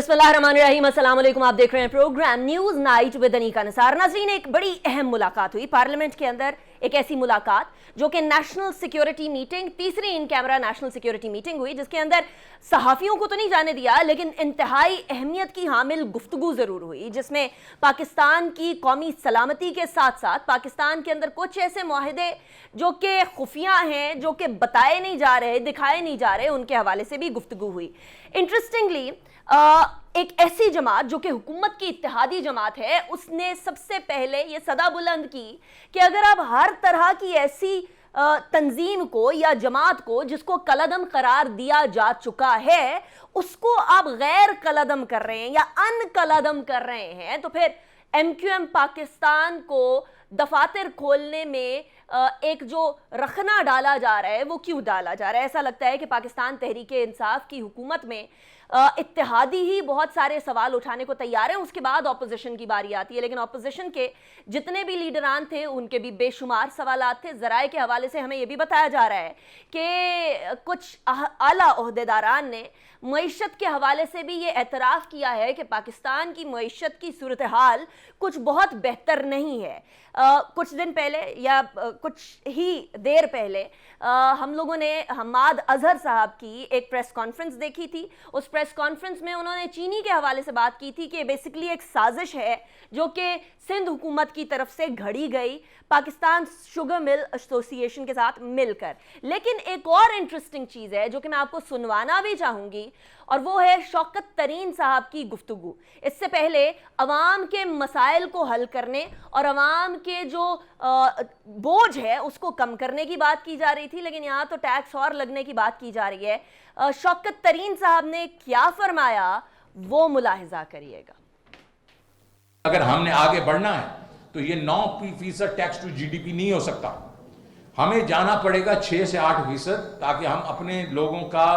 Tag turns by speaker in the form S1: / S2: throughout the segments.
S1: बिस्मिल्लाहिर्रहमानिर्रहीम, अस्सलाम वालेकुम। आप देख रहे हैं programme news night with Anika Nisar. नाज़रीन, एक बड़ी अहम मुलाकात हुई पार्लियामेंट के अंदर, एक ऐसी मुलाकात जो कि नेशनल सिक्योरिटी मीटिंग, तीसरी in camera national security meeting हुई, जिसके अंदर सहाफ़ियों को तो नहीं जाने दिया, लेकिन इंतहाई अहमियत की हामिल गुफ्तगू ज़रूर हुई, जिसमें पाकिस्तान की कौमी सलामती के साथ साथ पाकिस्तान के अंदर कुछ ऐसे मुआहदे जो कि खुफिया हैं, जो कि बताए नहीं जा रहे, दिखाए नहीं जा रहे, उनके हवाले से भी गुफ्तगू हुई। इंटरेस्टिंगली एक ऐसी जमात जो कि हुकूमत की इत्तेहादी जमात है, उसने सबसे पहले ये सदा बुलंद की कि अगर आप हर तरह की ऐसी तंजीम को या जमात को जिसको कलदम करार दिया जा चुका है, उसको आप गैर कलदम कर रहे हैं या अन कलदम कर रहे हैं, तो फिर MQM पाकिस्तान को दफातर खोलने में एक जो रखना डाला जा रहा है वो क्यों डाला जा रहा है। ऐसा लगता है कि पाकिस्तान तहरीक इंसाफ की हुकूमत में इत्तेहादी ही बहुत सारे सवाल उठाने को तैयार हैं, उसके बाद ऑपोजिशन की बारी आती है। लेकिन ऑपोजिशन के जितने भी लीडरान थे उनके भी बेशुमार सवालात थे। ज़राए के हवाले से हमें यह भी बताया जा रहा है कि कुछ आला ओहदेदारान ने मईशत के हवाले से भी ये एतराफ़ किया है कि पाकिस्तान की मईशत की सूरत हाल कुछ बहुत बेहतर नहीं है। कुछ दिन पहले या कुछ ही देर पहले हम लोगों ने हम्माद अजहर साहब की एक प्रेस कॉन्फ्रेंस देखी थी। उस प्रेस कॉन्फ्रेंस में उन्होंने चीनी के हवाले से बात की थी कि बेसिकली एक साजिश है जो कि सिंध हुकूमत की तरफ से घड़ी गई पाकिस्तान शुगर मिल एसोसिएशन के साथ मिलकर। लेकिन एक और इंटरेस्टिंग चीज़ है जो कि मैं आपको सुनवाना भी चाहूँगी, और वो है शौकत तरीन साहब की गुफ्तगू। इससे पहले अवाम के मसाइल को हल करने और अवाम के जो बोझ है उसको कम करने की बात की जा रही थी, लेकिन यहाँ तो टैक्स और लगने की बात की जा रही है। शौकत तरीन साहब ने क्या फरमाया वो मुलाहिजा करिएगा।
S2: अगर हमने आगे बढ़ना है तो ये 9% टैक्स टू GDP नहीं हो सकता। हमें जाना पड़ेगा 6 से 8%, ताकि हम अपने लोगों का,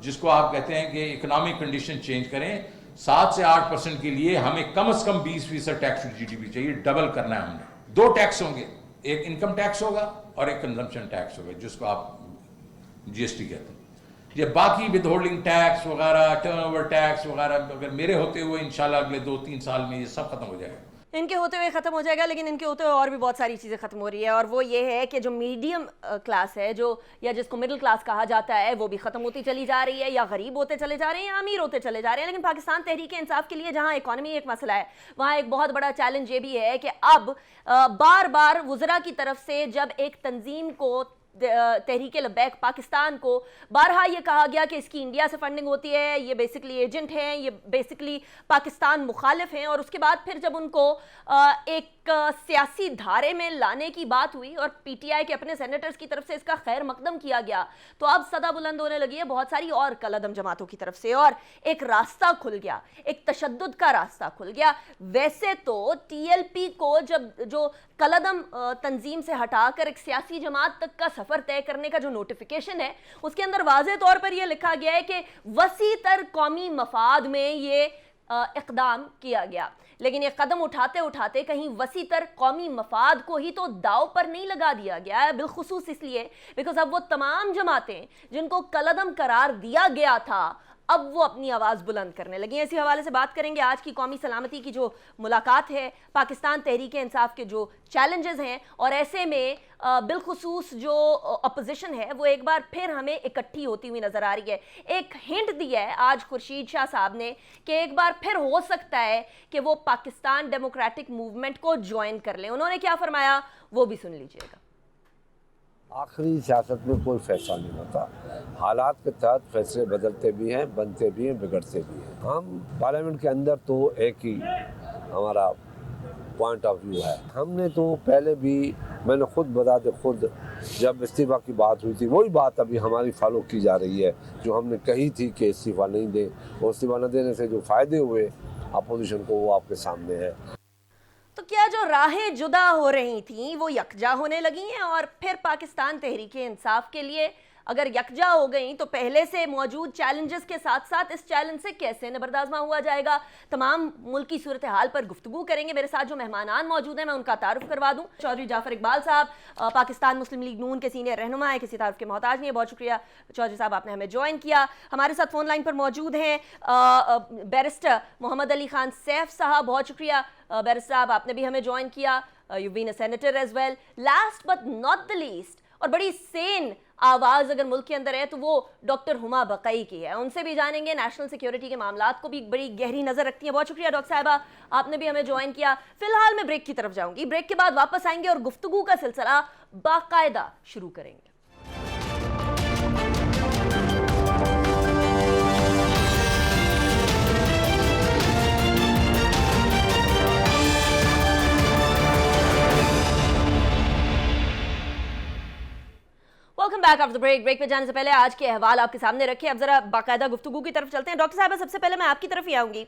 S2: जिसको आप कहते हैं कि इकोनॉमिक कंडीशन चेंज करें। 7 से 8% के लिए हमें कम से कम 20% टैक्स टू GDP चाहिए। डबल करना है हमने। 2 टैक्स होंगे, एक इनकम टैक्स होगा और एक कंजम्पशन टैक्स होगा, जिसको आप GST कहते हैं। ये बाकी विद होल्डिंग टैक्स वगैरह, टर्नओवर टैक्स वगैरह, अगर मेरे होते हुए इंशाल्लाह अगले 2-3 साल में ये सब खत्म हो जाएगा।
S1: इनके होते हुए ख़त्म हो जाएगा, लेकिन इनके होते हुए और भी बहुत सारी चीज़ें ख़त्म हो रही है, और वो ये है कि जो मीडियम क्लास है, जो या जिसको मिडिल क्लास कहा जाता है, वो भी ख़त्म होती चली जा रही है, या गरीब होते चले जा रहे हैं या अमीर होते चले जा रहे हैं। लेकिन पाकिस्तान तहरीक इंसाफ के लिए जहाँ इकॉनमी एक मसला है, वहाँ एक बहुत बड़ा चैलेंज ये भी है कि अब बार बार वज़रा की तरफ से जब एक तंजीम को, तहरीक लब्बैक पाकिस्तान को, बारहा ये कहा गया कि इसकी इंडिया से फंडिंग होती है, ये बेसिकली एजेंट हैं, ये बेसिकली पाकिस्तान मुखालिफ हैं, और उसके बाद फिर जब उनको एक सियासी धारे में लाने की बात हुई और PTI के अपने सेनेटर्स की तरफ से इसका खैर मकदम किया गया, तो अब सदा बुलंद होने लगी है बहुत सारी और कलदम जमातों की तरफ से, और एक रास्ता खुल गया, एक तशद्दुद का रास्ता खुल गया। वैसे तो TLP को जब जो कलदम तंजीम से हटाकर एक सियासी जमात तक का सफर तय करने का जो नोटिफिकेशन है, उसके अंदर वाज़े तौर पर यह लिखा गया है कि वसी तर कौमी मफाद में ये इक़दाम किया गया। लेकिन ये कदम उठाते उठाते कहीं वसी तर कौमी मफाद को ही तो दाव पर नहीं लगा दिया गया है, बिलखुसूस इसलिए बिकॉज अब वो तमाम जमातें जिनको कलदम करार दिया गया था, अब वो अपनी आवाज़ बुलंद करने लगी हैं। इसी हवाले से बात करेंगे आज की कौमी सलामती की जो मुलाकात है, पाकिस्तान तहरीक इंसाफ के जो चैलेंजेस हैं, और ऐसे में बिलखुसूस जो अपोजिशन है वो एक बार फिर हमें इकट्ठी होती हुई नज़र आ रही है। एक हिंट दिया है आज खुर्शीद शाह साहब ने कि एक बार फिर हो सकता है कि वो पाकिस्तान डेमोक्रेटिक मूवमेंट को ज्वाइन कर लें। उन्होंने क्या फरमाया वो भी सुन लीजिएगा।
S3: आखिरी सियासत में कोई फैसला नहीं होता, हालात के तहत फैसले बदलते भी हैं, बनते भी हैं, बिगड़ते भी हैं। हम पार्लियामेंट के अंदर तो एक ही हमारा पॉइंट ऑफ व्यू है। हमने तो पहले भी, मैंने खुद बताते खुद जब इस्तीफ़ा की बात हुई थी, वही बात अभी हमारी फॉलो की जा रही है जो हमने कही थी कि इस्तीफ़ा नहीं दें, और इस्तीफ़ा न देने से जो फ़ायदे हुए अपोजिशन को वो आपके सामने है।
S1: तो क्या जो राहें जुदा हो रही थीं वो यकजा होने लगी हैं, और फिर पाकिस्तान तहरीक इंसाफ के लिए अगर यकजा हो गई तो पहले से मौजूद चैलेंजेस के साथ साथ इस चैलेंज से कैसे निबरदाजमा हुआ जाएगा, तमाम मुल्क की सूरत हाल पर गुफ्तगू करेंगे। मेरे साथ जो मेहमानान मौजूद हैं मैं उनका तारुफ करवा दूं। चौधरी जाफर इकबाल साहब पाकिस्तान मुस्लिम लीग नून के सीनियर रहनुमा है, किसी तारुफ के मोहताज नहीं है। बहुत शुक्रिया चौधरी साहब, आपने हमें ज्वाइन किया। हमारे साथ फोन लाइन पर मौजूद हैं बैरिस्टर मोहम्मद अली खान सैफ साहब, बहुत शुक्रिया बैरिस्टर साहब, आपने भी हमें ज्वाइन किया। You been a senator as well. Last but not the least, और बड़ी सेन आवाज अगर मुल्क के अंदर है तो वो डॉक्टर हुमा बकई की है। उनसे भी जानेंगे, नेशनल सिक्योरिटी के मामलात को भी बड़ी गहरी नजर रखती हैं। बहुत शुक्रिया डॉक्टर साहिबा, आपने भी हमें ज्वाइन किया। फिलहाल मैं ब्रेक की तरफ जाऊंगी, ब्रेक के बाद वापस आएंगे और गुफ्तगू का सिलसिला बाकायदा शुरू करेंगे। Welcome back after the break. Break पे जाने से पहले आज के अहवाल आपके सामने रखे, अब जरा बाकायदा गुफ्तगू की तरफ चलते हैं। डॉक्टर साहिबा, सबसे पहले मैं आपकी तरफ ही आऊंगी।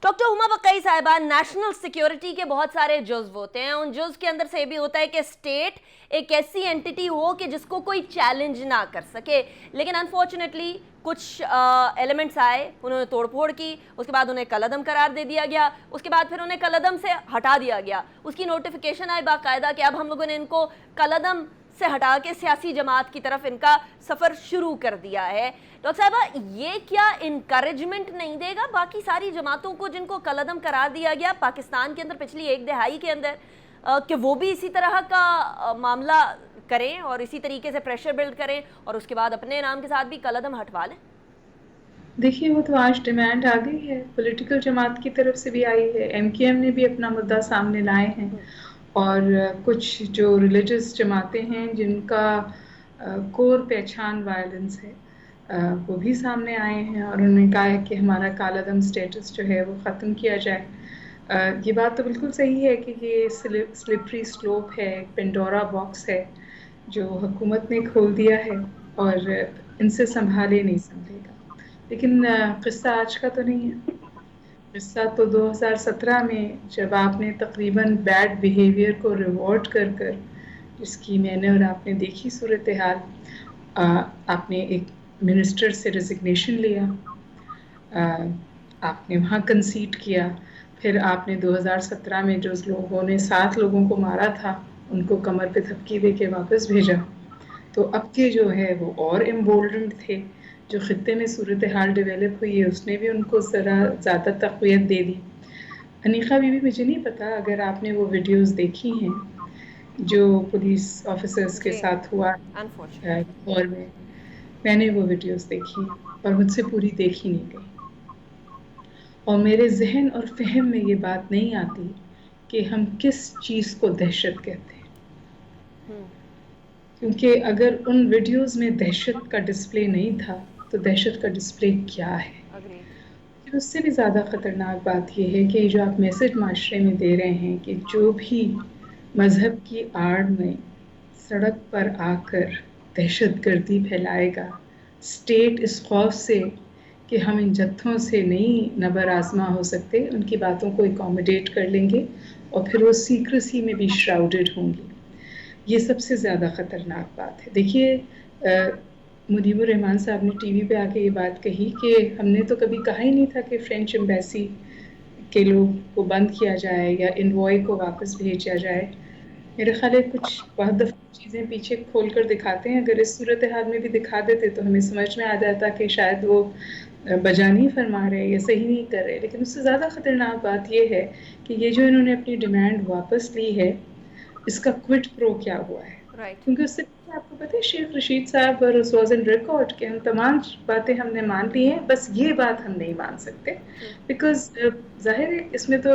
S1: डॉक्टर हुमा बकई साहिबा, नेशनल सिक्योरिटी के बहुत सारे जुज़्व होते हैं, उन जुज़्व के अंदर से ये भी होता है कि स्टेट एक ऐसी एंटिटी हो कि जिसको कोई चैलेंज ना कर सके, लेकिन अनफॉर्चुनेटली कुछ एलिमेंट्स आए, उन्होंने तोड़फोड़ की, उसके बाद उन्हें कलअदम करार दे दिया गया, उसके बाद फिर उन्हें कलअदम से हटा दिया गया, उसकी नोटिफिकेशन आई बाकायदा कि अब हम लोगों ने इनको कलअदम से हटा के सियासी जमात की तरफ इनका सफ़र शुरू कर दिया है। डॉक्टर साहिबा, ये क्या इनकरेजमेंट नहीं देगा बाकी सारी जमातों को जिनको कलअदम करार दिया गया पाकिस्तान के अंदर पिछली एक दहाई के अंदर, कि वो भी इसी तरह का मामला करें और इसी तरीके से प्रेशर बिल्ड करें और उसके बाद अपने नाम के साथ भी कलअदम हटवा लें?
S4: देखिए, वो तो आज डिमांड आ गई है, पॉलिटिकल जमात की तरफ से भी आई है, MKM ने भी अपना मुद्दा सामने लाए हैं, और कुछ जो रिलीजियस जमातें हैं जिनका कोर पहचान वायलेंस है, वो भी सामने आए हैं और उन्होंने कहा है कि हमारा कालादम स्टेटस जो है वो ख़त्म किया जाए। ये बात तो बिल्कुल सही है कि ये स्लिपरी स्लोप है, पेंडोरा बॉक्स है जो हुकूमत ने खोल दिया है और इनसे संभाले नहीं संभलेगा। लेकिन क़िस्सा आज का तो नहीं है, क़िस्सा तो 2017 में जब आपने तकरीबन बैड बिहेवियर को रिवॉर्ड कर कर, जिसकी मैंने और आपने देखी सूरत हाल, आपने एक मिनिस्टर से रेजिग्नेशन लिया, आपने वहाँ कंसीड किया, फिर आपने 2017 में जो लोगों ने 7 लोगों को मारा था उनको कमर पे थपकी दे के वापस भेजा। तो अब के जो है वो और एम्बोल्डेंड थे, जो ख़ित्ते में सूरत हाल डेवलप हुई है उसने भी उनको ज़रा ज़्यादा तक़वियत दे दी। अनीका बीबी, मुझे नहीं पता अगर आपने वो वीडियोस देखी हैं जो पुलिस ऑफिसर्स के साथ हुआ और मैंने वो वीडियोस देखी और मुझसे पूरी देखी नहीं गई, और मेरे जहन और फहम में ये बात नहीं आती कि हम किस चीज़ को दहशत कहते हैं, क्योंकि अगर उन वीडियोस में दहशत का डिस्प्ले नहीं था तो दहशत का डिस्प्ले क्या है। फिर उससे भी ज़्यादा ख़तरनाक बात यह है कि जो आप मैसेज माशरे में दे रहे हैं कि जो भी मज़हब की आड़ में सड़क पर आकर दहशतगर्दी फैलाएगा, स्टेट इस खौफ से कि हम इन जत्थों से नहीं नबर आज़मा हो सकते, उनकी बातों को एकोमोडेट कर लेंगे और फिर वो सीक्रेसी में भी श्राउडेड होंगी। ये सबसे ज़्यादा ख़तरनाक बात है। देखिए, मुनीबुर रहमान साहब ने टीवी पे आके ये बात कही कि हमने तो कभी कहा ही नहीं था कि फ्रेंच एम्बेसी के लोग को बंद किया जाए या इनवॉय को वापस भेजा जाए। मेरे ख्याल है कुछ बहुत दफ़ा चीज़ें पीछे खोल कर दिखाते हैं, अगर इस सूरत हाल में भी दिखा देते तो हमें समझ में आ जाता कि शायद वो बजा नहीं फरमा रहे या सही नहीं कर रहे। लेकिन उससे ज़्यादा ख़तरनाक बात यह है कि ये जो इन्होंने अपनी डिमांड वापस ली है, इसका क्विड प्रो क्या हुआ है। क्योंकि उससे आपको पता है शेख रशीद साहब और उस वाज इन रिकॉर्ड के हम तमाम बातें हमने मान ली हैं, बस ये बात हम नहीं मान सकते बिकॉज जाहिर है इसमें तो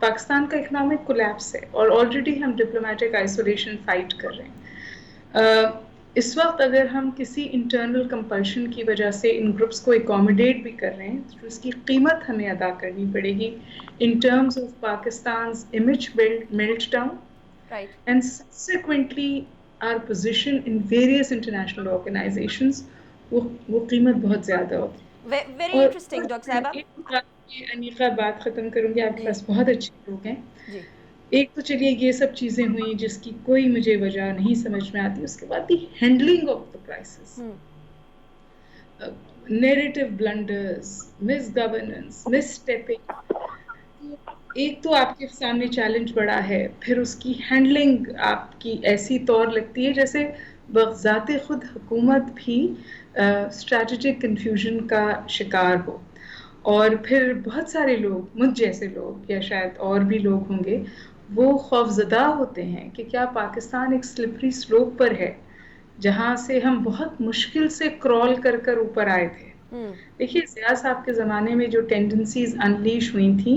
S4: पाकिस्तान का इकनॉमिक कोलैप्स है और ऑलरेडी हम डिप्लोमेटिक आइसोलेशन फाइट कर रहे हैं। इस वक्त अगर हम किसी इंटरनल कंपल्शन की वजह से इन ग्रुप्स को एकोमोडेट भी कर रहे हैं तो उसकी कीमत हमें अदा करनी पड़ेगी in terms of Pakistan's image meltdown, and subsequently our position in various international organizations, वो कीमत बहुत ज़्यादा होती है।
S1: Very interesting, डॉक्टर साहिबा।
S4: अनीका बात ख़त्म करूँगी, आपके पास बहुत अच्छे लोग हैं। एक तो चलिए ये सब चीज़ें हुई जिसकी कोई मुझे वजह नहीं समझ में आती, उसके बाद the handling of the crisis, narrative blunders, misgovernance, misstepping, एक तो आपके सामने चैलेंज बड़ा है, फिर उसकी हैंडलिंग आपकी ऐसी तौर लगती है जैसे बग़ाज़ात खुद हुकूमत भी स्ट्रैटेजिक कन्फ्यूजन का शिकार हो। और फिर बहुत सारे लोग, मुझ जैसे लोग या शायद और भी लोग होंगे, वो खौफज़दा होते हैं कि क्या पाकिस्तान एक स्लिपरी स्लोप पर है जहाँ से हम बहुत मुश्किल से क्रॉल कर कर ऊपर आए थे। देखिए, ज़िया साहब के ज़माने में जो टेंडेंसीज अनलीश हुई थी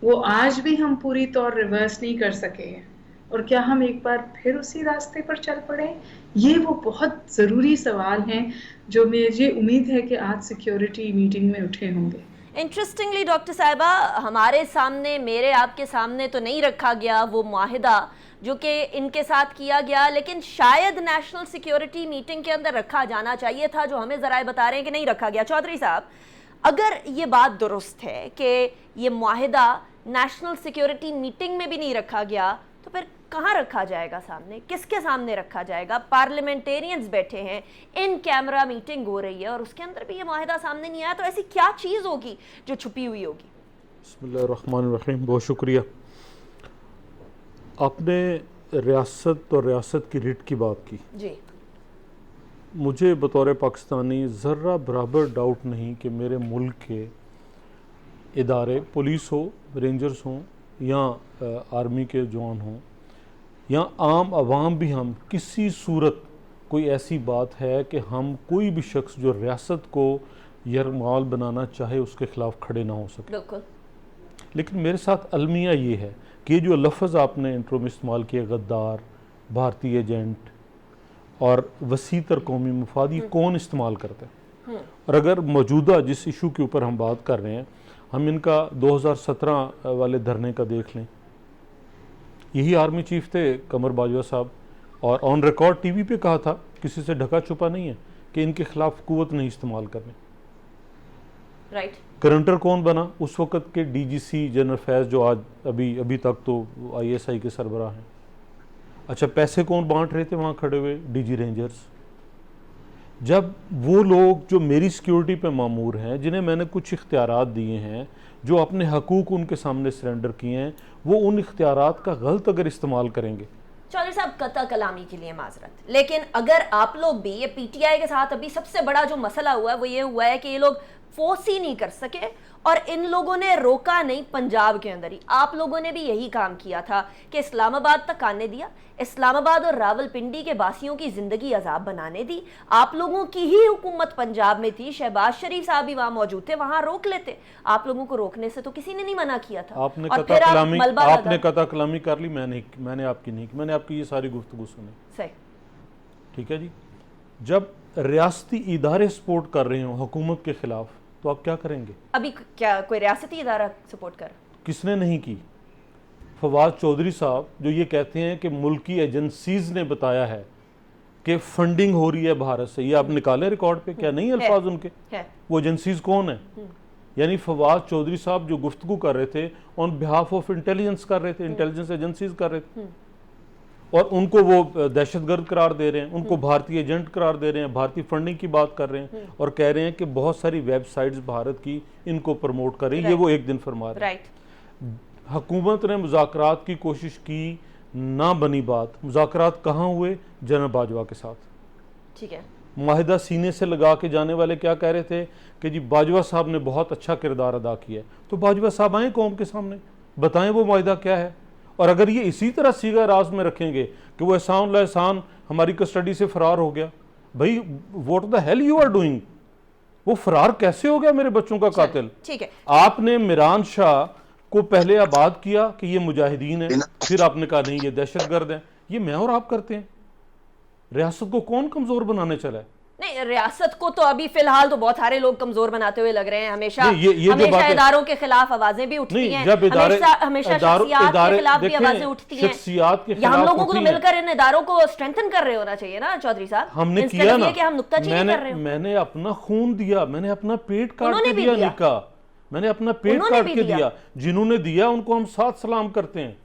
S4: वो आज भी हम पूरी तौर रिवर्स नहीं कर सके हैं, और क्या हम एक बार फिर उसी रास्ते पर चल पड़े? ये वो बहुत ज़रूरी सवाल हैं जो मुझे उम्मीद है कि आज सिक्योरिटी मीटिंग में उठे होंगे।
S1: इंटरेस्टिंगली डॉक्टर साहिबा, हमारे सामने, मेरे आपके सामने तो नहीं रखा गया वो माहिदा जो कि इनके साथ किया गया, लेकिन शायद नेशनल सिक्योरिटी मीटिंग के अंदर रखा जाना चाहिए था, जो हमें ज़राए बता रहे हैं कि नहीं रखा गया। चौधरी साहब, अगर ये बात दुरुस्त है कि ये माहिदा नेशनल सिक्योरिटी मीटिंग में भी नहीं रखा गया, तो फिर कहाँ रखा जाएगा सामने? किसके सामने रखा जाएगा? पार्लियामेंटेरियंस बैठे हैं, इन कैमरा मीटिंग हो रही है और उसके अंदर भी ये माहिदा सामने नहीं आया, तो ऐसी क्या चीज़ होगी जो छुपी हुई होगी?
S5: बिस्मिल्लाहिर्रहमानिर्रहीम, बहुत शुक्रिया। आपने रियासत और रियासत की रिट की बात की
S1: जी।
S5: मुझे बतौर पाकिस्तानी ज़र्रा बराबर डाउट नहीं कि मेरे मुल्क के इदारे, पुलिस हो, रेंजर्स हों या आर्मी के जवान हों या आम आवाम भी, हम किसी सूरत कोई ऐसी बात है कि हम कोई भी शख्स जो रियासत को यरमाल बनाना चाहे उसके ख़िलाफ़ खड़े ना हो सके।
S1: बिल्कुल।
S5: लेकिन मेरे साथ अलमिया ये है कि जो लफ्ज़ आपने इंट्रो में इस्तेमाल किए, गद्दार, भारतीय एजेंट और वसीतर कौमी मुफाद, ये कौन इस्तेमाल करते हैं? और अगर मौजूदा जिस इशू के ऊपर हम बात कर रहे हैं, हम इनका 2017 वाले धरने का देख लें, यही आर्मी चीफ थे कमर बाजवा साहब, और ऑन रिकॉर्ड टीवी पे कहा था, किसी से ढका छुपा नहीं है, कि इनके खिलाफ कुव्वत नहीं इस्तेमाल करनी।
S1: राइट।
S5: करंटर कौन बना? उस वक़्त के डीजीसी जनरल फैज़, जो आज अभी तक तो ISI के सरबराह हैं। अच्छा, पैसे कौन बांट रहे थे वहाँ खड़े हुए? DG rangers. जब वो लोग जो मेरी सिक्योरिटी पे मामूर हैं, जिन्हें मैंने कुछ इख्तियारात दिए हैं, जो अपने हकूक़ उनके सामने सरेंडर किए हैं, वो उन इख्तियारात का गलत अगर इस्तेमाल करेंगे।
S1: चौधरी साहब, कता कलामी के लिए माजरत, लेकिन अगर आप लोग भी, ये PTI के साथ अभी सबसे बड़ा जो मसला हुआ है वो ये हुआ है कि ये लोग फोर्स ही नहीं कर सके और इन लोगों ने रोका नहीं। पंजाब के अंदर ही आप लोगों ने भी यही काम किया था कि इस्लामाबाद तक आने दिया, इस्लामाबाद और रावलपिंडी के बासियों की जिंदगी अजाब बनाने दी। आप लोगों की ही हुकूमत पंजाब में थी, शहबाज शरीफ साहब भी वहां मौजूद थे, वहां रोक लेते। आप लोगों को रोकने से तो किसी ने नहीं मना किया था।
S5: आपने
S1: और
S5: कता
S1: फिर
S5: कलामी, आपने
S1: लगा।
S5: कता कलामी कर ली, मैंने आपकी नहीं की, मैंने आपकी ये सारी गुफ्तगू सुनी।
S1: सही।
S5: ठीक है जी। जब रियासती इदारे सपोर्ट कर रहे हो हुकूमत के खिलाफ, तो आप क्या करेंगे?
S1: अभी क्या कोई रियासती इदारा सपोर्ट कर?
S5: किसने नहीं की? फवाद चौधरी साहब जो ये कहते हैं कि मुल्की एजेंसीज ने बताया है कि फंडिंग हो रही है भारत से, ये आप निकाले रिकॉर्ड पे, क्या नहीं अल्फाज उनके
S1: है। वो
S5: एजेंसीज कौन है? यानी फवाद चौधरी साहब जो गुफ्तगू कर रहे थे ऑन बिहाफ ऑफ इंटेलिजेंस कर रहे थे, इंटेलिजेंस एजेंसीज कर रहे थे, और उनको वो दहशतगर्द करार दे रहे हैं, उनको भारतीय एजेंट करार दे रहे हैं, भारतीय फंडिंग की बात कर रहे हैं, और कह रहे हैं कि बहुत सारी वेबसाइट्स भारत की इनको प्रमोट कर रही है। ये वो एक दिन फरमा रहे हैं। हुकूमत ने मुज़ाकरात की कोशिश की, ना बनी बात। मुज़ाकरात कहाँ हुए? जनरल बाजवा के साथ।
S1: ठीक है।
S5: माहिदा सीने से लगा के जाने वाले क्या कह रहे थे कि जी बाजवा साहब ने बहुत अच्छा किरदार अदा किया है, तो बाजवा साहब आए कौम के सामने, बताएं वो माहिदा क्या है। और अगर ये इसी तरह सीगा राज में रखेंगे कि वो एहसान हमारी कस्टडी से फरार हो गया, भाई what the hell you are doing? वो फरार कैसे हो गया मेरे बच्चों का कातिल?
S1: ठीक है।
S5: आपने मिरान शाह को पहले आबाद किया कि ये मुजाहिदीन है, फिर आपने कहा नहीं ये दहशतगर्द हैं। ये मैं और आप करते हैं। रियासत को कौन कमजोर बनाने चला है?
S1: नहीं, रियासत को तो अभी फिलहाल तो बहुत सारे लोग कमजोर बनाते हुए लग रहे हैं। हमेशा
S5: हमेशा
S1: इदारों के खिलाफ आवाजें भी उठती हैं, हमेशा शख्सियात के खिलाफ भी आवाजें उठती हैं।
S5: शख्सियात के खिलाफ
S1: हम लोगों को तो मिलकर इन इदारों को स्ट्रेंथन कर रहे होना चाहिए ना चौधरी साहब।
S5: हमने किया ना,
S1: कि हम नुक्ताचीनी कर रहे हो।
S5: मैंने अपना खून दिया, मैंने अपना पेट काट के दिया निका, मैंने अपना पेट काट के दिया। जिन्होंने दिया उनको हम साथ सलाम करते हैं।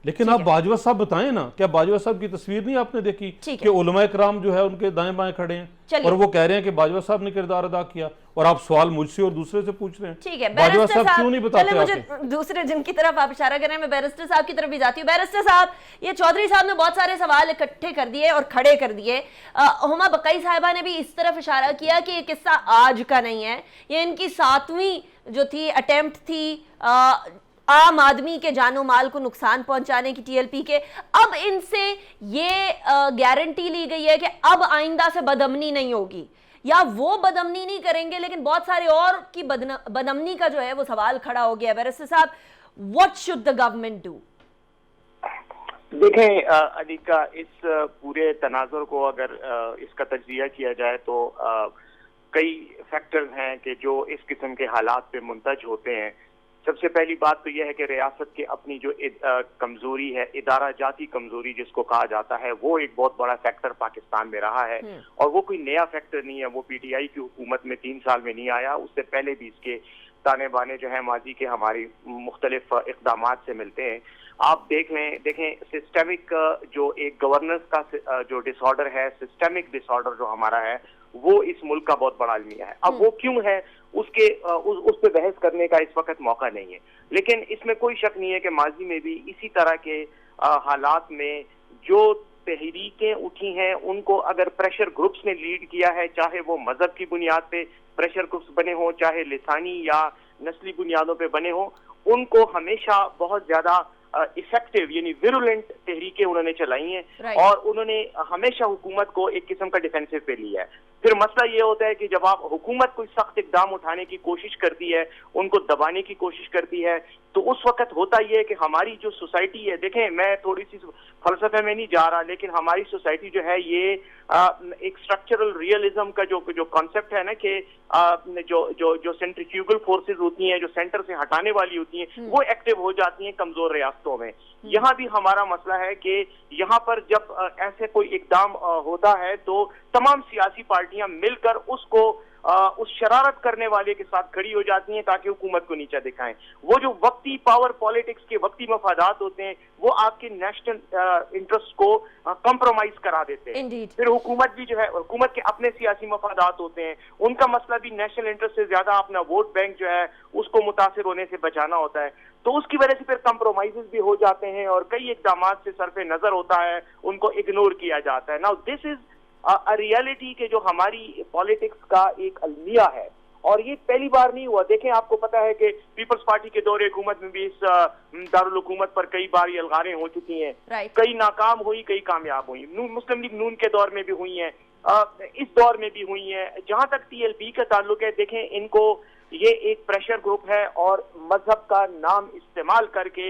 S5: लेकिन
S1: ठीक
S5: आप
S1: है।
S5: बाजवा साहब बताएं ना, क्या बाजवा साहब की तस्वीर नहीं आपने देखी
S1: ठीक
S5: कि
S1: है।
S5: उलमा इकराम जो है उनके दाएं बाएं खड़े हैं
S1: चलिए।
S5: और वो कह रहे हैं कि बाजवा साहब ने किरदार अदा किया, और आप सवाल मुझसे और दूसरे से पूछ रहे हैं।
S1: ठीक है,
S5: बाजवा
S1: बैरिस्टर
S5: साहब क्यों नहीं बताते
S1: चले मुझे
S5: आके?
S1: दूसरे जिनकी तरफ आप इशारा कर रहे हैं, मैं बैरिस्टर साहब की तरफ भी जाती हूँ। बैरिस्टर साहब, ये चौधरी साहब ने बहुत सारे सवाल इकट्ठे कर दिए और खड़े कर दिए। हुमा बकई साहिबा ने भी इस तरफ इशारा किया कि ये किस्सा आज का नहीं है, ये इनकी 7वीं जो थी अटेम्प्ट थी आम आदमी के जानो माल को नुकसान पहुंचाने की, टीएलपी के। अब इनसे ये गारंटी ली गई है कि अब आइंदा से बदअमनी नहीं होगी, या वो बदअमनी नहीं करेंगे लेकिन बहुत सारे और की बदअमनी का जो है वो सवाल खड़ा हो गया। बैरिस्टर साहब, what should the government do?
S6: देखें अनिका, इस पूरे तनाजुर को अगर इसका तज्जिया किया जाए तो कई फैक्टर्स हैं कि जो इस किस्म के हालात पे मुंतज होते हैं। सबसे पहली बात तो यह है कि रियासत की अपनी जो कमजोरी है, इदारा जाती कमजोरी जिसको कहा जाता है, वो एक बहुत बड़ा फैक्टर पाकिस्तान में रहा है। और वो कोई नया फैक्टर नहीं है, वो पीटीआई की हुकूमत में 3 साल में नहीं आया, उससे पहले भी इसके ताने बाने जो है माजी के हमारी मुख्तलिफ इक़दामात से मिलते हैं। आप देखें सिस्टमिक जो एक गवर्नेंस का जो डिसऑर्डर है, सिस्टमिक डिसऑर्डर जो हमारा है, वो इस मुल्क का बहुत बड़ा अलमिया है। अब वो क्यों है, उस पे बहस करने का इस वक्त मौका नहीं है। लेकिन इसमें कोई शक नहीं है कि माजी में भी इसी तरह के हालात में जो तहरीकें उठी हैं, उनको अगर प्रेशर ग्रुप्स ने लीड किया है, चाहे वो मजहब की बुनियाद पे प्रेशर ग्रुप्स बने हों, चाहे लिसानी या नस्ली बुनियादों पे बने हों, उनको हमेशा बहुत ज्यादा इफेक्टिव यानी विरुलेंट तहरीकें उन्होंने चलाई हैं और उन्होंने हमेशा हुकूमत को एक किस्म का डिफेंसिव पे लिया है। फिर मसला ये होता है कि जब आप हुकूमत कोई सख्त इकदाम उठाने की कोशिश करती है, उनको दबाने की कोशिश करती है, तो उस वक्त होता यह है कि हमारी जो सोसाइटी है, देखें मैं थोड़ी सी फलसफे में नहीं जा रहा, लेकिन हमारी सोसाइटी जो है ये एक स्ट्रक्चरल रियलिज्म का जो कॉन्सेप्ट है ना कि जो सेंट्रीफ्यूगल फोर्सेस होती हैं, जो सेंटर से हटाने वाली होती हैं, वो एक्टिव हो जाती हैं कमजोर रियासतों में। यहाँ भी हमारा मसला है कि यहाँ पर जब ऐसे कोई इकदाम होता है तो तमाम सियासी पार्टियां मिलकर उसको उस शरारत करने वाले के साथ खड़ी हो जाती हैं ताकि हुकूमत को नीचा दिखाएं। वो जो वक्ती पावर पॉलिटिक्स के वक्ती मफादात होते हैं, वो आपके नेशनल इंटरेस्ट को कंप्रोमाइज करा देते हैं। फिर हुकूमत भी जो है, हुकूमत के अपने सियासी मफादात होते हैं, उनका मसला भी नेशनल इंटरेस्ट से ज्यादा अपना वोट बैंक जो है उसको मुतासिर होने से बचाना होता है। तो उसकी वजह से फिर कंप्रोमाइजेस भी हो जाते हैं और कई इक़दाम से सरफे नजर होता है, उनको इग्नोर किया जाता है। नाउ दिस इज रियलिटी के जो हमारी पॉलिटिक्स का एक अलमिया है और ये पहली बार नहीं हुआ। देखें, आपको पता है कि पीपल्स पार्टी के दौरे हुकूमत में भी इस दारुल हुकूमत पर कई बार ये अलगारें हो चुकी हैं, कई नाकाम हुई, कई कामयाब हुई। मुस्लिम लीग नून के दौर में भी हुई हैं, इस दौर में भी हुई हैं। जहां तक टीएलपी का ताल्लुक है, देखें इनको ये एक प्रेशर ग्रुप है और मजहब का नाम इस्तेमाल करके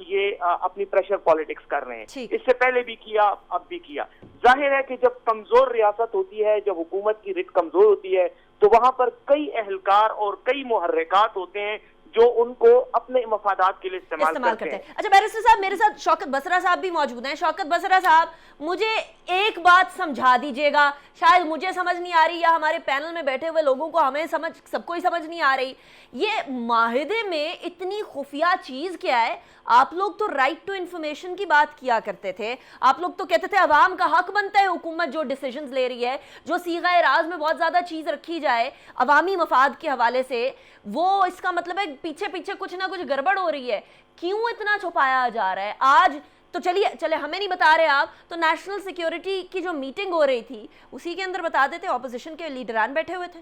S6: ये अपनी प्रेशर पॉलिटिक्स कर रहे हैं। इससे पहले भी किया, अब भी किया। जाहिर है कि जब कमजोर रियासत होती है, जब हुकूमत की रिट कमजोर होती है, तो वहां पर कई अहलकार और कई मुहर्रिकात होते हैं जो उनको अपने मफादात के लिए इस्तेमाल करते हैं।
S1: अच्छा बैरिस्टर साहब, मेरे साथ शौकत बसरा साहब भी मौजूद हैं। शौकत बसरा साहब, मुझे एक बात समझा दीजिएगा, शायद मुझे समझ नहीं आ रही या हमारे पैनल में बैठे हुए लोगों को, हमें सबको ही समझ नहीं आ रही। ये माहिदे में इतनी खुफिया चीज क्या है? आप लोग तो राइट टू इंफॉर्मेशन की बात किया करते थे, आप लोग तो कहते थे अवाम का हक बनता है हुकूमत जो डिसीजंस ले रही है, जो सीगा राज में बहुत ज्यादा चीज रखी जाए अवामी मफाद के हवाले से, वो इसका मतलब है पीछे पीछे कुछ ना कुछ गड़बड़ हो रही है। क्यों इतना छुपाया जा रहा है? आज तो चले हमें नहीं बता रहे आप, तो नेशनल सिक्योरिटी की जो मीटिंग हो रही थी उसी के अंदर बता देते, ऑपोजिशन के लीडरान बैठे हुए थे।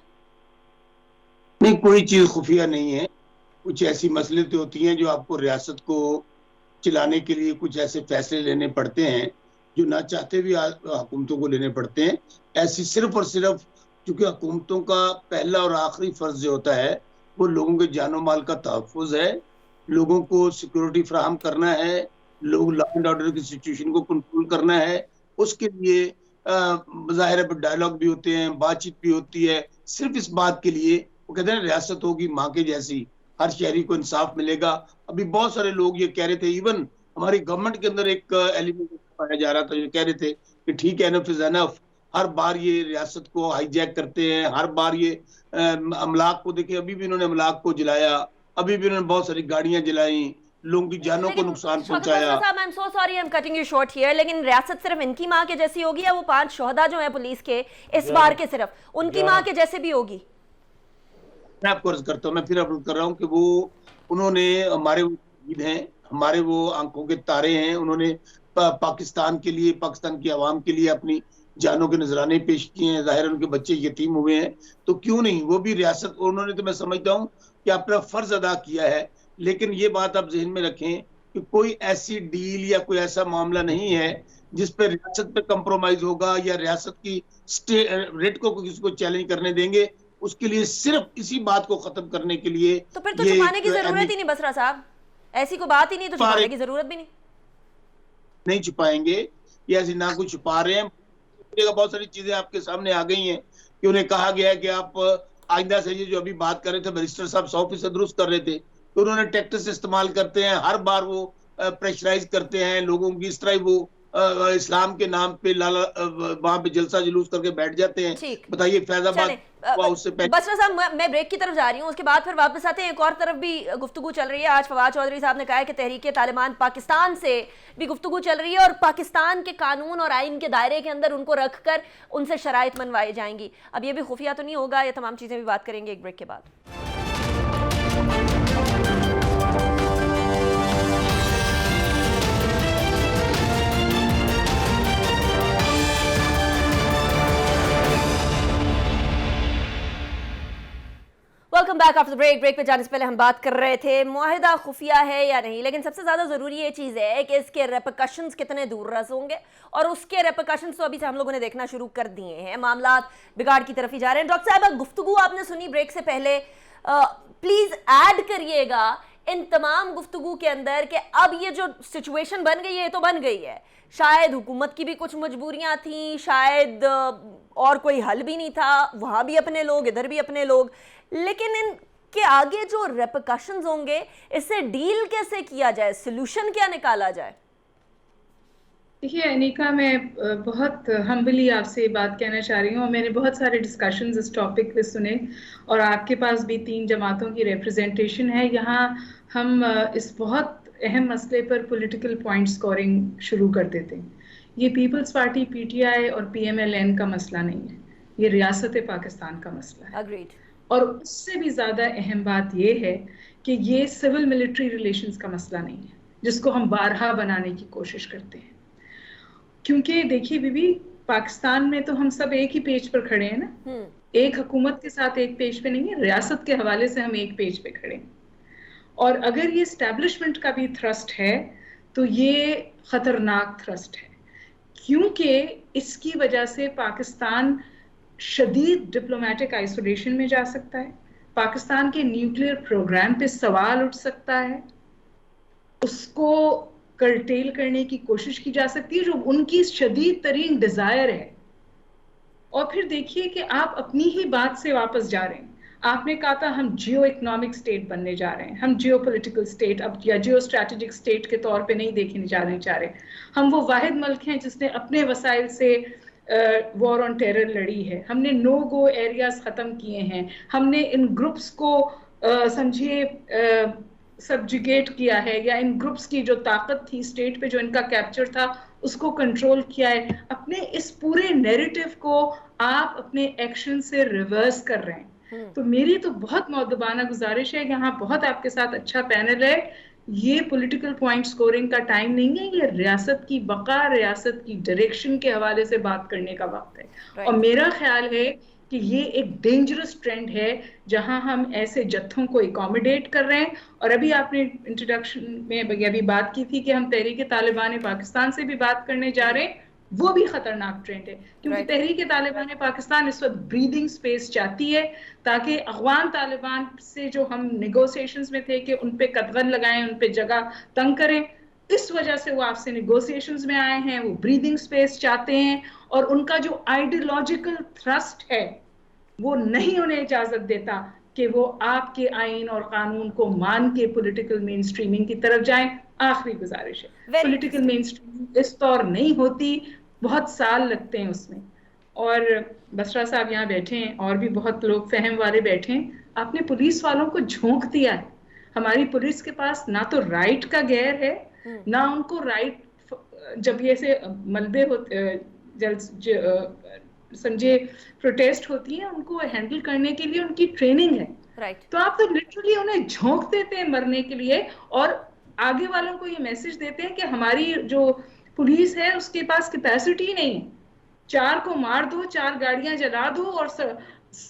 S7: नहीं, कोई चीज खुफिया नहीं है। कुछ ऐसी मसलें होती हैं जो आपको रियासत को चलाने के लिए कुछ ऐसे फैसले लेने पड़ते हैं जो ना चाहते भी हुकूमतों को लेने पड़ते हैं। ऐसी सिर्फ और सिर्फ क्योंकि हुकूमतों का पहला और आखिरी फर्ज जो होता है वो लोगों के जानो माल का तहफ़्फ़ुज़ है, लोगों को सिक्योरिटी फराहम करना है, लोग लॉ एंड ऑर्डर की सिचुएशन को कंट्रोल करना है। उसके लिए ज़ाहिर है डायलॉग भी होते हैं, बातचीत भी होती है, सिर्फ इस बात के लिए वो कहते हैं रियासत होगी माँ के जैसी, हर शहरी को इंसाफ मिलेगा। अभी बहुत सारे लोग ये कह रहे थे, इवन हमारी गवर्नमेंट के अंदर एक एलिमेंट पाया जा रहा था जो कह रहे थे कि ठीक है, एनफ इज एनफ। हर बार ये रियासत को हाईजैक करते हैं, हर बार ये अमलाक को, देखिए अभी भी इन्होंने अमलाक को जलाया, अभी भी इन्होंने बहुत सारी गाड़ियां जलाई, लोगों की जानों को नुकसान पहुंचाया।
S1: I am so sorry, I am cutting you short here, लेकिन रियासत सिर्फ इनकी माँ के जैसी होगी या वो 5 शोहदा जो है पुलिस के इस बार के सिर्फ उनकी माँ के जैसे भी होगी?
S7: मैं आपको अर्ज करता हूँ, मैं फिर अर्ज कर रहा हूँ कि वो उन्होंने हमारे हैं, हमारे वो आंखों के तारे हैं, उन्होंने पाकिस्तान के लिए, पाकिस्तान की आवाम के लिए अपनी जानों के नजराने पेश किए हैं। जाहिर उनके बच्चे यतीम हुए हैं, तो क्यों नहीं वो भी रियासत, उन्होंने तो मैं समझता हूँ कि अपना फर्ज अदा किया है। लेकिन ये बात आप जहन में रखें कि कोई ऐसी डील या कोई ऐसा मामला नहीं है जिस पे रियासत पे कंप्रोमाइज होगा या रियासत की रेट को किसी को चैलेंज करने देंगे। उसके लिए सिर्फ इसी बात को खत्म करने के लिए
S1: तो फिर तो छुपाने की जरूरत ही नहीं बसरा साहब, ऐसी कोई बात ही नहीं, तो छुपाने की जरूरत भी नहीं
S7: छुपाएंगे। ये ऐसी ना कुछ छुपा रहे हैं, बहुत सारी चीजें आपके सामने आ गई हैं कि उन्हें कहा गया है कि आप आइंदा से, ये जो अभी बात कर रहे थे बैरिस्टर साहब 100% दुरुस्त कर रहे थे, तो उन्होंने टैक्टिक्स इस्तेमाल करते हैं, हर बार वो प्रेशराइज करते हैं लोगों की, इस तरह वो इस्लाम के नाम पे लाला वहां पे जलसा जुलूस करके बैठ जाते हैं। बताइए फैजाबाद उससे पहले।
S1: बसरा साहब मैं ब्रेक की तरफ जा रही हूँ, उसके बाद फिर वापस आते हैं। एक और तरफ भी गुफ्तगू चल रही है, आज फवाद चौधरी साहब ने कहा है कि तहरीक तालिबान पाकिस्तान से भी गुफ्तगू चल रही है और पाकिस्तान के कानून और आइन के दायरे के अंदर उनको रखकर उनसे शराइत मनवाई जाएंगी। अब ये भी खुफिया तो नहीं होगा, ये तमाम चीजें भी बात करेंगे एक ब्रेक के बाद। Welcome back after break. Break पे जाने से पहले हम बात कर रहे थे मुआहिदा खुफिया है या नहीं, लेकिन सबसे ज़्यादा ज़रूरी ये चीज़ है कि इसके रेपरकशंस कितने दूर रस होंगे, और उसके रेपरकशंस तो अभी से हम लोगों ने देखना शुरू कर दिए हैं। मामला बिगाड़ की तरफ ही जा रहे हैं। डॉक्टर साहब, गुफ्तगू आपने सुनी ब्रेक से पहले, प्लीज़ ऐड करिएगा इन तमाम गुफ्तगू के अंदर कि अब ये जो सिचुएशन बन गई है तो बन गई है, शायद हुकूमत की भी कुछ मजबूरियां थी, शायद और कोई हल भी नहीं था, वहाँ भी अपने लोग इधर भी अपने लोग, लेकिन इनके आगे जो रेपरकशंस होंगे इससे डील कैसे किया जाए, सोल्यूशन क्या निकाला जाए?
S4: देखिए अनीका, मैं बहुत हम्बली आपसे ये बात कहना चाह रही हूँ। मैंने बहुत सारे डिस्कशंस इस टॉपिक पे सुने और आपके पास भी 3 जमातों की रिप्रेजेंटेशन है। यहाँ हम इस बहुत अहम मसले पर पॉलिटिकल पॉइंट स्कोरिंग शुरू कर देते हैं। ये पीपल्स पार्टी पीटीआई और पीएमएलएन का मसला नहीं है, ये रियासत पाकिस्तान का मसला है।
S1: Agreed.
S4: और उससे भी ज़्यादा अहम बात ये है कि ये सिविल मिलिट्री रिलेशंस का मसला नहीं है, जिसको हम बारहा बनाने की कोशिश करते हैं। क्योंकि देखिए बीबी, पाकिस्तान में तो हम सब एक ही पेज पर खड़े हैं ना, एक हुकूमत के साथ एक पेज पे नहीं है, रियासत के हवाले से हम एक पेज पे खड़े हैं। और अगर ये एस्टैब्लिशमेंट का भी थ्रस्ट है तो ये खतरनाक थ्रस्ट है, क्योंकि इसकी वजह से पाकिस्तान शदीद डिप्लोमेटिक आइसोलेशन में जा सकता है, पाकिस्तान के न्यूक्लियर प्रोग्राम पे सवाल उठ सकता है, उसको कर्टेल करने की कोशिश की जा सकती है जो उनकी शदीद तरीन डिजायर है। और फिर देखिए कि आप अपनी ही बात से वापस जा रहे हैं। आपने कहा था हम जियो इकोनॉमिक स्टेट बनने जा रहे हैं, हम जियो पोलिटिकल स्टेट अब या जियो स्ट्रैटेजिक स्टेट के तौर पे नहीं देखने जाने चाह रहे। हम वो वाहिद मुल्क हैं जिसने अपने वसाइल से वॉर ऑन टेरर लड़ी है, हमने नो गो एरियाज ख़त्म किए हैं, हमने इन ग्रुप्स को समझिए सब्जुगेट किया है, या इन ग्रुप्स की जो ताकत थी स्टेट पे, जो इनका कैप्चर था, उसको कंट्रोल किया है। अपने इस पूरे नैरेटिव को आप अपने एक्शन से रिवर्स कर रहे हैं। तो मेरी तो बहुत मौदबाना गुजारिश है, यहाँ बहुत आपके साथ अच्छा पैनल है, ये पॉलिटिकल पॉइंट स्कोरिंग का टाइम नहीं है, ये रियासत की बका, रियासत की डायरेक्शन के हवाले से बात करने का वक्त है। और मेरा ख्याल है कि ये एक डेंजरस ट्रेंड है जहां हम ऐसे जत्थों को एकोमोडेट कर रहे हैं। और अभी आपने इंट्रोडक्शन में अभी बात की थी कि हम तहरीक तालिबान पाकिस्तान से भी बात करने जा रहे हैं, वो भी खतरनाक ट्रेंड है, क्योंकि तहरीक तालिबान पाकिस्तान इस वक्त ब्रीदिंग स्पेस चाहती है ताकि अफगान तालिबान से जो हम नेगोशिएशंस में थे कि उन पे कदगन लगाएं, उन पे जगह तंग करें, इस वजह से वो आपसे नेगोशिएशंस में आए हैं, वो ब्रीदिंग स्पेस चाहते हैं। और उनका जो आइडियोलॉजिकल थ्रस्ट है वो नहीं उन्हें इजाजत देता कि वो आपके आइन और कानून को मान के पॉलिटिकल मेन स्ट्रीमिंग की तरफ जाएं। आखिरी गुजारिश है, पॉलिटिकल मेन स्ट्रीमिंग इस तौर नहीं होती, बहुत साल लगते हैं उसमें। और बसरा साहब यहाँ बैठे हैं और भी बहुत लोग फहम वाले बैठे हैं, आपने पुलिस वालों को झोंक दिया है। हमारी पुलिस के पास ना तो राइट का गैर है, ना उनको राइट, जब ये से मलबे होते समझे प्रोटेस्ट होती है, उनको हैंडल करने के लिए उनकी ट्रेनिंग है।
S1: राइट।
S4: तो आप तो लिटरली उन्हें झोंक देते हैं मरने के लिए, और आगे वालों को ये मैसेज देते हैं कि हमारी जो पुलिस है उसके पास कैपेसिटी नहीं है, 4 को मार दो, 4 गाड़ियां जला दो और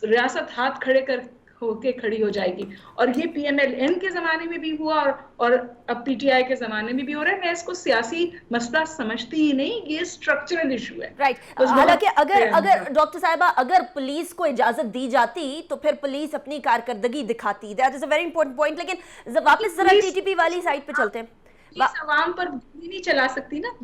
S4: रियासत हाथ खड़े कर होके खड़ी हो जाएगी। और ये PMLN के जमाने में भी हुआ और अब PTI के जमाने में भी हो रहा है। मैं इसको सियासी मसला समझती ही नहीं, ये स्ट्रक्चरल इशू है।
S1: राइट। हालांकि अगर डॉक्टर साहिबा, अगर पुलिस को इजाजत दी जाती तो फिर पुलिस अपनी कारकर्दगी दिखाती, that is a very important point. लेकिन वापस जरा TTP वाली साइड पे चलते हैं।
S4: पुलिस अवाम पर गोली नहीं चला सकती ना,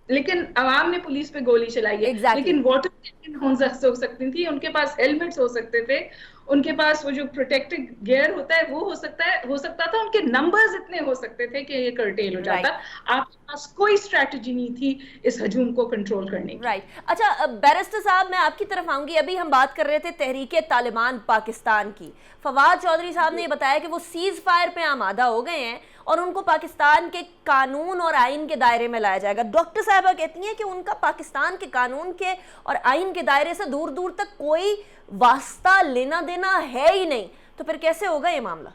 S4: लेकिन अवाम ने पुलिस पे गोली चलाई है। लेकिन वाटर कैनन हो सकती थी, उनके पास हेलमेट्स हो सकते थे, उनके पास वो जो प्रोटेक्टिव गियर होता है वो हो सकता था, उनके नंबर्स इतने हो सकते थे कि ये कर्टेल हो जाता। आपके पास कोई स्ट्रैटेजी नहीं थी इस हजूम को कंट्रोल करने की।
S1: राइट। अच्छा बैरिस्टर साहब, मैं आपकी तरफ आऊंगी। अभी हम बात कर रहे थे तहरीके तालिबान पाकिस्तान की। फवाद चौधरी साहब ने ये बताया कि वो सीज फायर पे आमादा हो गए हैं और उनको पाकिस्तान के कानून और आइन के दायरे में लाया जाएगा। डॉक्टर साहिबा कहती हैं कि उनका पाकिस्तान के कानून के और आइन के दायरे से दूर दूर तक कोई वास्ता लेना देना है ही नहीं, तो फिर कैसे होगा ये मामला?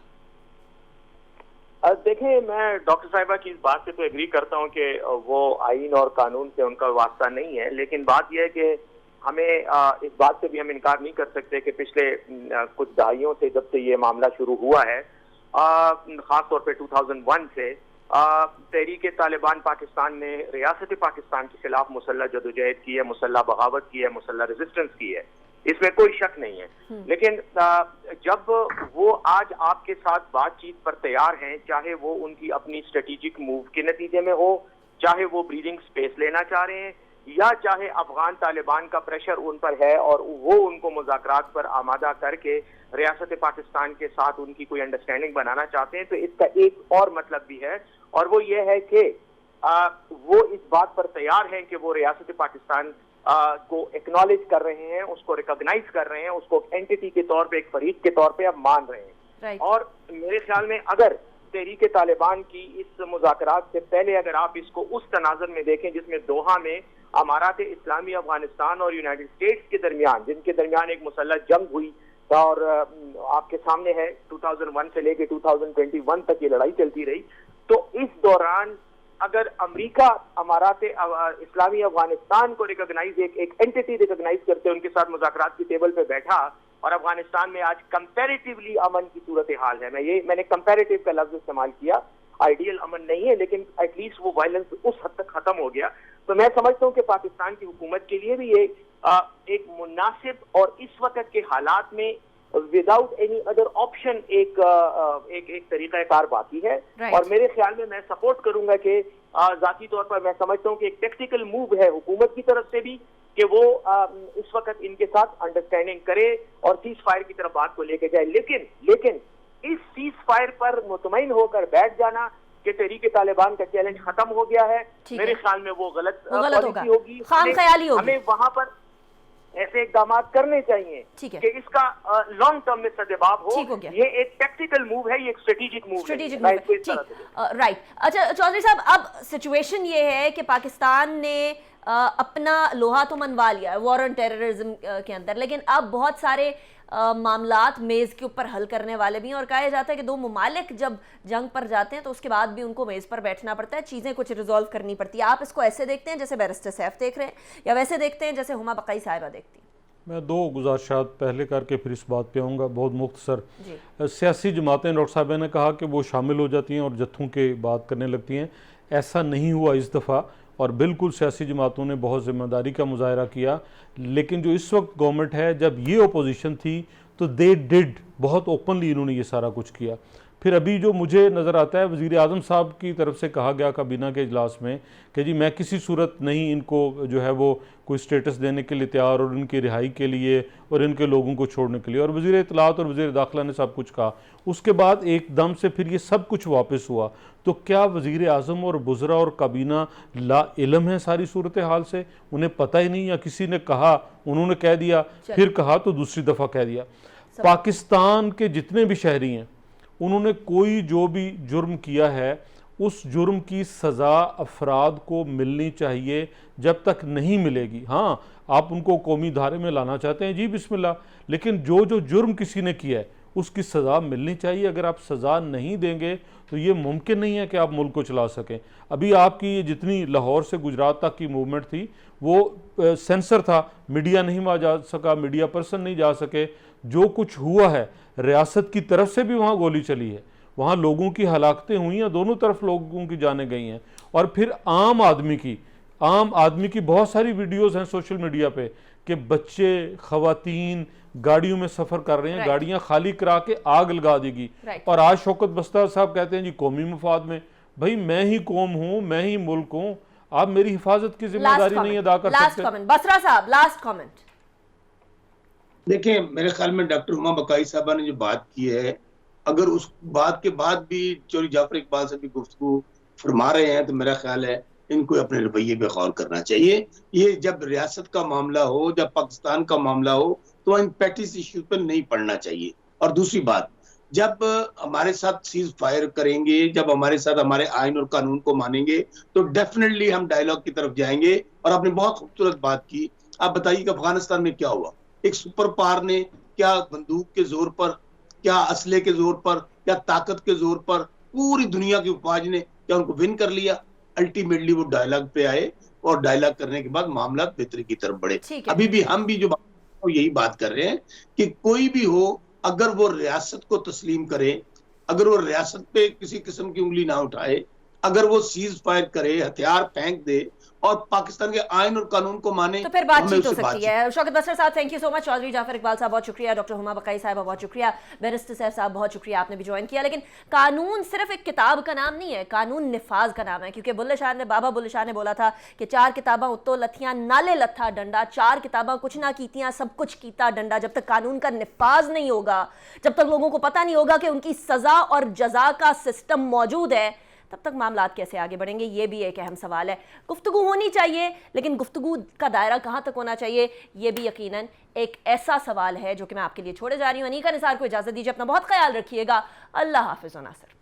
S6: देखिए, मैं डॉक्टर साहिबा की इस बात से तो एग्री करता हूं कि वो आइन और कानून से उनका वास्ता नहीं है, लेकिन बात यह है कि हमें इस बात से भी हम इनकार नहीं कर सकते कि पिछले कुछ दहाइयों से, जब से ये मामला शुरू हुआ है, खास तौर पे 2001 से तहरीक तालिबान पाकिस्तान ने रियासत पाकिस्तान के खिलाफ मुसल्लह जदोजहद की है, मुसल्लह बगावत की है, मुसल्लह रेजिस्टेंस की है, इसमें कोई शक नहीं है। लेकिन जब वो आज आपके साथ बातचीत पर तैयार हैं, चाहे वो उनकी अपनी स्ट्रेटेजिक मूव के नतीजे में हो, चाहे वो ब्रीदिंग स्पेस लेना चाह रहे हैं, या चाहे अफगान तालिबान का प्रेशर उन पर है और वो उनको मुज़ाकरात पर आमादा करके रियासत पाकिस्तान के साथ उनकी कोई अंडरस्टैंडिंग बनाना चाहते हैं, तो इसका एक और मतलब भी है, और वो ये है कि वो इस बात पर तैयार हैं कि वो रियासत पाकिस्तान को एक्नॉलेज कर रहे हैं, उसको रिकॉग्नाइज कर रहे हैं, उसको एंटिटी के तौर पे, एक फरीक के तौर पे अब मान रहे हैं। और मेरे ख्याल में अगर तहरीक तालिबान की इस मुज़ाकरात से पहले अगर आप इसको उस तनाज़ुर में देखें जिसमें दोहा में अमारात इस्लामी अफगानिस्तान और यूनाइटेड स्टेट्स के दरमियान, जिनके दरमियान एक मुसल्लह जंग हुई और आपके सामने है 2001 से लेके 2021 तक ये लड़ाई चलती रही, तो इस दौरान अगर अमेरिका अमारात इस्लामी अफगानिस्तान को रिकॉग्नाइज, एक एंटिटी रिकॉग्नाइज करते उनके साथ मुज़ाकरात की टेबल पे बैठा, और अफगानिस्तान में आज कंपैरेटिवली अमन की सूरत हाल है, मैंने कंपैरेटिव का लफ्ज इस्तेमाल किया, आइडियल अमन नहीं है, लेकिन एटलीस्ट वो वायलेंस उस हद तक खत्म हो गया, तो मैं समझता हूँ कि पाकिस्तान की हुकूमत के लिए भी ये एक मुनासिब और इस वक्त के हालात में विदाउट एनी अदर ऑप्शन एक तरीका कार बाकी है। और मेरे ख्याल में मैं सपोर्ट करूंगा कि जाती तौर पर मैं समझता हूँ कि एक टेक्टिकल मूव है हुकूमत की तरफ से भी कि वो इस वक्त इनके साथ अंडरस्टैंडिंग करे और सीज फायर की तरफ बात को लेके जाए, लेकिन इस सीज फायर पर मुतमईन होकर बैठ जाना कि तहरीक तालिबान का चैलेंज खत्म हो गया है, मेरे ख्याल में वो गलत पॉलिसी होगी। हमें वहां पर ऐसे इकदाम करने चाहिए कि इसका लॉन्ग टर्म में सद्भाव हो। ये एक टैक्टिकल मूव है, ये एक स्ट्रेटेजिक मूव है।
S1: राइट। अच्छा चौधरी साहब, अब सिचुएशन ये है कि पाकिस्तान ने अपना लोहा तो मनवा लिया है वॉर ऑन टेररिज्म के अंदर, लेकिन अब बहुत सारे मामलात मेज़ के ऊपर हल करने वाले भी हैं, और कहा जाता है कि दो मुमालिक जब जंग पर जाते हैं तो उसके बाद भी उनको मेज़ पर बैठना पड़ता है, चीज़ें कुछ रिजॉल्व करनी पड़ती है। आप इसको ऐसे देखते हैं जैसे बैरिस्टर सैफ देख रहे हैं, या वैसे देखते हैं जैसे हुमा बकाई साहिबा देखती हैं?
S5: मैं दो गुजारिशात पहले करके फिर इस बात पे आऊँगा, बहुत मुख्तसर। सियासी जमातें, डॉक्टर साहब ने कहा कि वो शामिल हो जाती हैं और जत्थों के बात करने लगती हैं, ऐसा नहीं हुआ इस दफ़ा, और बिल्कुल सियासी जमातों ने बहुत ज़िम्मेदारी का मुजाहरा किया। लेकिन जो इस वक्त गवर्नमेंट है, जब ये अपोजिशन थी तो दे डिड, बहुत ओपनली इन्होंने ये सारा कुछ किया। फिर अभी जो मुझे नज़र आता है, वज़ीर आज़म साहब की तरफ से कहा गया काबीना के इजलास में कि जी मैं किसी सूरत नहीं इनको जो है वो कोई स्टेटस देने के लिए तैयार, और इनकी रिहाई के लिए और इनके लोगों को छोड़ने के लिए, और वज़ीर इत्तलात और वज़ीर दाखिला ने सब कुछ कहा। उसके बाद एकदम से फिर ये सब कुछ वापस हुआ। तो क्या वज़ीर आज़म और बुज़रा और काबीना ला इल्म है सारी सूरत हाल से, उन्हें पता ही नहीं, या किसी ने कहा उन्होंने कह दिया, फिर कहा तो दूसरी दफ़ा कह दिया? पाकिस्तान के जितने भी शहरी हैं उन्होंने कोई जो भी जुर्म किया है उस जुर्म की सज़ा अफराद को मिलनी चाहिए। जब तक नहीं मिलेगी, हाँ आप उनको कौमी धारे में लाना चाहते हैं जी बिस्मिल्लाह, लेकिन जो जो जुर्म किसी ने किया है उसकी सज़ा मिलनी चाहिए। अगर आप सज़ा नहीं देंगे तो ये मुमकिन नहीं है कि आप मुल्क को चला सकें। अभी आपकी ये जितनी लाहौर से गुजरात तक की मूवमेंट थी वो सेंसर था, मीडिया नहीं वहाँ जा सका, मीडिया पर्सन नहीं जा सके। जो कुछ हुआ है रियासत की तरफ से भी वहाँ गोली चली है, वहाँ लोगों की हलाकतें हुई हैं, दोनों तरफ लोगों की जानें गई हैं। और फिर आम आदमी की बहुत सारी वीडियोस हैं सोशल मीडिया पे कि बच्चे, खवातीन गाड़ियों में सफ़र कर रहे हैं, गाड़ियां खाली करा के आग लगा देगी। और आज शौकत बस्तर साहब कहते हैं जी कौमी मुफाद में, भाई मैं ही कौम हूँ, मैं ही मुल्क हूँ, आप मेरी हिफाजत की जिम्मेदारी नहीं अदा कर सकते।
S1: बसरा साहब लास्ट कमेंट।
S7: देखिए मेरे ख्याल में डॉक्टर हुमा बकाई साहबा ने जो बात की है, अगर उस बात के बाद भी चौधरी जाफर इकबाल से भी गुफ्तगू फरमा रहे हैं तो मेरा ख्याल है इनको अपने रवैये पे गौर करना चाहिए। ये जब रियासत का मामला हो, जब पाकिस्तान का मामला हो, तो इन पैटिस इश्यू पर नहीं पढ़ना चाहिए। और दूसरी बात, जब हमारे साथ सीज फायर करेंगे, जब हमारे साथ हमारे आइन और कानून को मानेंगे तो डेफिनेटली हम डायलॉग की तरफ जाएंगे। और आपने बहुत खूबसूरत बात की, आप बताइए कि अफगानिस्तान में क्या हुआ, एक सुपर पावर ने क्या बंदूक के जोर पर, क्या असले के जोर पर, क्या ताकत के जोर पर पूरी दुनिया की अफवाज ने क्या उनको विन कर लिया? अल्टीमेटली वो डायलॉग पे आए और डायलॉग करने के बाद मामला बेहतरी की तरफ बढ़े। अभी भी हम भी जो यही बात कर रहे हैं कि कोई भी हो, अगर वो रियासत को तस्लीम करे, अगर वो रियासत पे किसी किस्म की उंगली ना उठाए, अगर वो सीज फायर करे, हथियार फेंक दे और पाकिस्तान के आइन और कानून को माने,
S1: तो फिर बातचीत हो सकती है। शौकत बसर साहब thank you so much, Chaudhry Jafar Iqbal साहब बहुत शुक्रिया, डॉक्टर हुमा बकाई साहब बहुत शुक्रिया, बैरिस्टर सैफ साहब बहुत शुक्रिया, आपने भी ज्वाइन किया। लेकिन कानून सिर्फ एक किताब का नाम नहीं है, कानून निफाज का नाम है। क्योंकि बाबा बुल्ले शाह ने बोला था कि 4 किताबां उत्तो लथियां नाले लथा डंडा, 4 किताबां कुछ ना कीतियां सब कुछ कीता डंडा। जब तक कानून का निफाज नहीं होगा, जब तक लोगों को पता नहीं होगा कि उनकी सजा और जजा का सिस्टम मौजूद है, तब तक मामलात कैसे आगे बढ़ेंगे, ये भी एक अहम सवाल है। गुफ्तगू होनी चाहिए, लेकिन गुफ्तगू का दायरा कहाँ तक होना चाहिए, ये भी यकीनन एक ऐसा सवाल है जो कि मैं आपके लिए छोड़े जा रही हूँ। अनीका निसार को इजाज़त दीजिए, अपना बहुत ख्याल रखिएगा। अल्लाह हाफिज़ व नासिर।